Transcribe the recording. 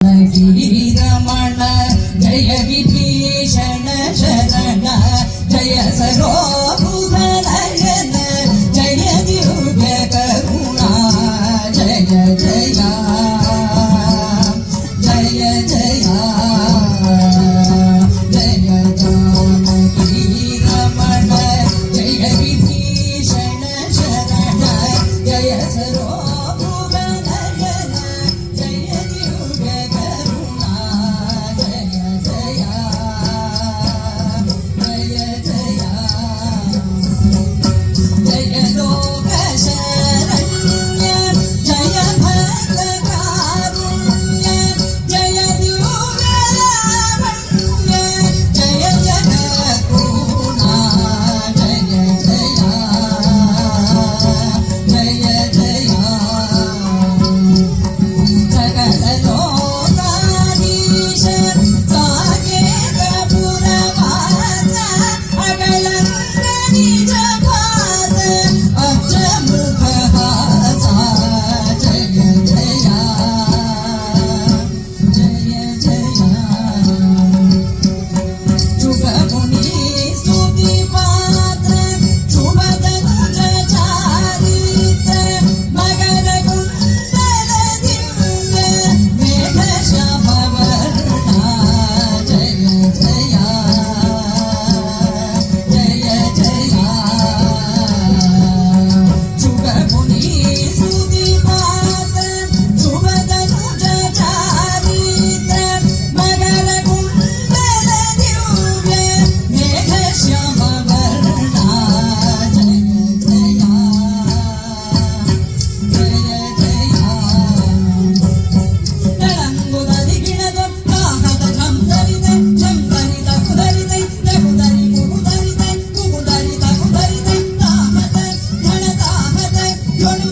रमण जय विभीषण शरण जय सरोभुवनयन जय दिव्य करुणा जय जय जय जय जानकी रमण जय विभीषण शरण जय सरोभुवनयन जय दिव्य करुणा जय जय जय लोक शरण्य जय भक्त कारुण्य जय दिव्य लावण्य जय जगत्पूर्णा जय जय सकल लोकाधीश साकेत पुरवास अगलंक निज भास अब्जमुख हासा जय जय शुभ मुनि स्तुति पात्र शुभ तनुज चारित्र मकर कुंडल दिव्य मेघ श्याम वर्णा जय जय शुभ मुनि स्तुति पात्र शुभ तनुज चारित्र मकर कुंडल दिव्य मेघ श्याम वर्णा जय जय तळंगुदरि गिणदೊಡ್ಡಾಹದ ಝಂದರಿದೆ ಝಂದರಿದ ಕುದರಿದೆ ಕುದರಿ ಕುದರಿದೆ ಕುದರಿದ ಕುದರಿದೆ ತಾಹದ ಧಣತಾಹದ ಜೊಳು